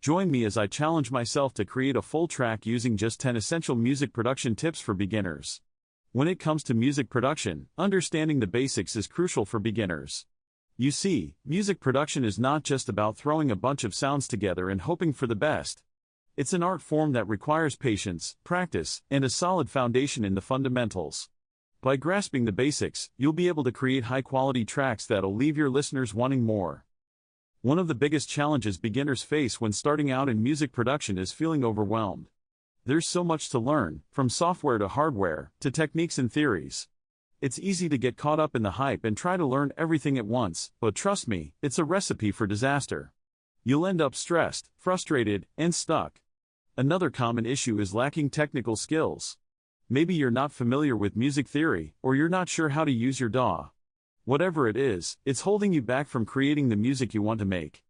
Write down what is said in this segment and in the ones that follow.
Join me as I challenge myself to create a full track using just 10 essential music production tips for beginners. When it comes to music production, understanding the basics is crucial for beginners. You see, music production is not just about throwing a bunch of sounds together and hoping for the best. It's an art form that requires patience, practice, and a solid foundation in the fundamentals. By grasping the basics, you'll be able to create high-quality tracks that'll leave your listeners wanting more. One of the biggest challenges beginners face when starting out in music production is feeling overwhelmed. There's so much to learn, from software to hardware, to techniques and theories. It's easy to get caught up in the hype and try to learn everything at once, but trust me, it's a recipe for disaster. You'll end up stressed, frustrated, and stuck. Another common issue is lacking technical skills. Maybe you're not familiar with music theory, or you're not sure how to use your DAW. Whatever it is, it's holding you back from creating the music you want to make.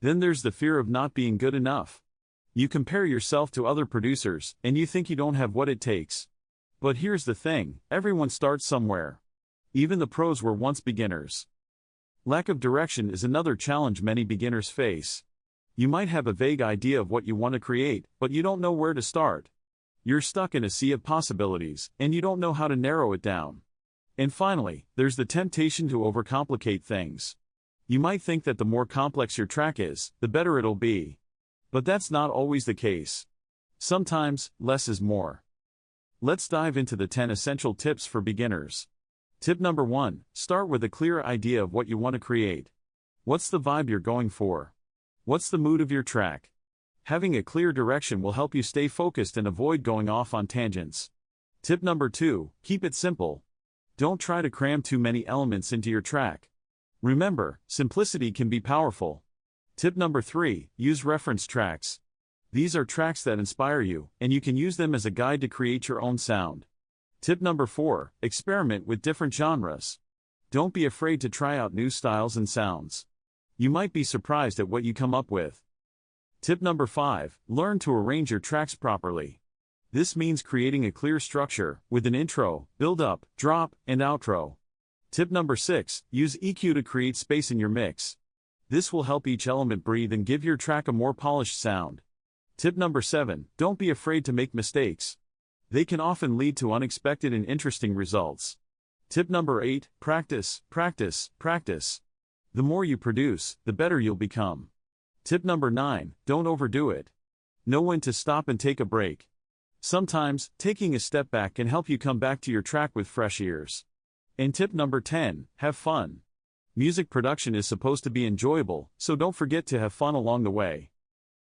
Then there's the fear of not being good enough. You compare yourself to other producers, and you think you don't have what it takes. But here's the thing, everyone starts somewhere. Even the pros were once beginners. Lack of direction is another challenge many beginners face. You might have a vague idea of what you want to create, but you don't know where to start. You're stuck in a sea of possibilities, and you don't know how to narrow it down. And finally, there's the temptation to overcomplicate things. You might think that the more complex your track is, the better it'll be. But that's not always the case. Sometimes, less is more. Let's dive into the 10 essential tips for beginners. Tip number 1, start with a clear idea of what you want to create. What's the vibe you're going for? What's the mood of your track? Having a clear direction will help you stay focused and avoid going off on tangents. Tip number 2, keep it simple. Don't try to cram too many elements into your track. Remember, simplicity can be powerful. Tip number 3, use reference tracks. These are tracks that inspire you, and you can use them as a guide to create your own sound. Tip number 4, experiment with different genres. Don't be afraid to try out new styles and sounds. You might be surprised at what you come up with. Tip number 5, learn to arrange your tracks properly. This means creating a clear structure, with an intro, build-up, drop, and outro. Tip number 6, use EQ to create space in your mix. This will help each element breathe and give your track a more polished sound. Tip number 7, don't be afraid to make mistakes. They can often lead to unexpected and interesting results. Tip number 8, practice, practice, practice. The more you produce, the better you'll become. Tip number 9, don't overdo it. Know when to stop and take a break. Sometimes, taking a step back can help you come back to your track with fresh ears. And tip number 10, have fun. Music production is supposed to be enjoyable, so don't forget to have fun along the way.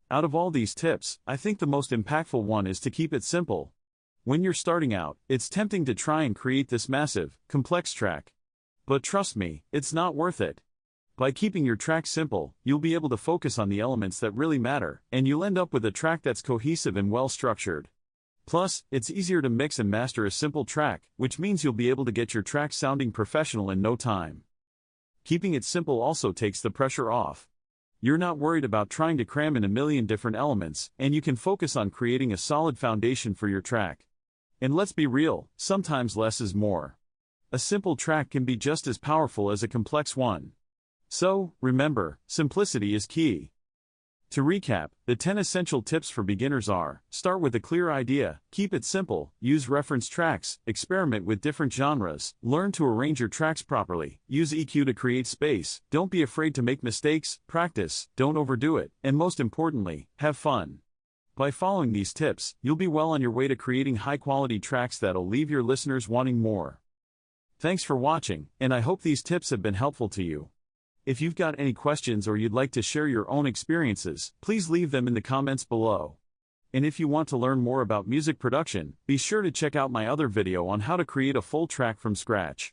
Out of all these tips, I think the most impactful one is to keep it simple. When you're starting out, it's tempting to try and create this massive, complex track. But trust me, it's not worth it. By keeping your track simple, you'll be able to focus on the elements that really matter, and you'll end up with a track that's cohesive and well-structured. Plus, it's easier to mix and master a simple track, which means you'll be able to get your track sounding professional in no time. Keeping it simple also takes the pressure off. You're not worried about trying to cram in a million different elements, and you can focus on creating a solid foundation for your track. And let's be real, sometimes less is more. A simple track can be just as powerful as a complex one. So, remember, simplicity is key. To recap, the 10 essential tips for beginners are: start with a clear idea, keep it simple, use reference tracks, experiment with different genres, learn to arrange your tracks properly, use EQ to create space, don't be afraid to make mistakes, practice, don't overdo it, and most importantly, have fun. By following these tips, you'll be well on your way to creating high-quality tracks that'll leave your listeners wanting more. Thanks for watching, and I hope these tips have been helpful to you. If you've got any questions or you'd like to share your own experiences, please leave them in the comments below. And if you want to learn more about music production, be sure to check out my other video on how to create a full track from scratch.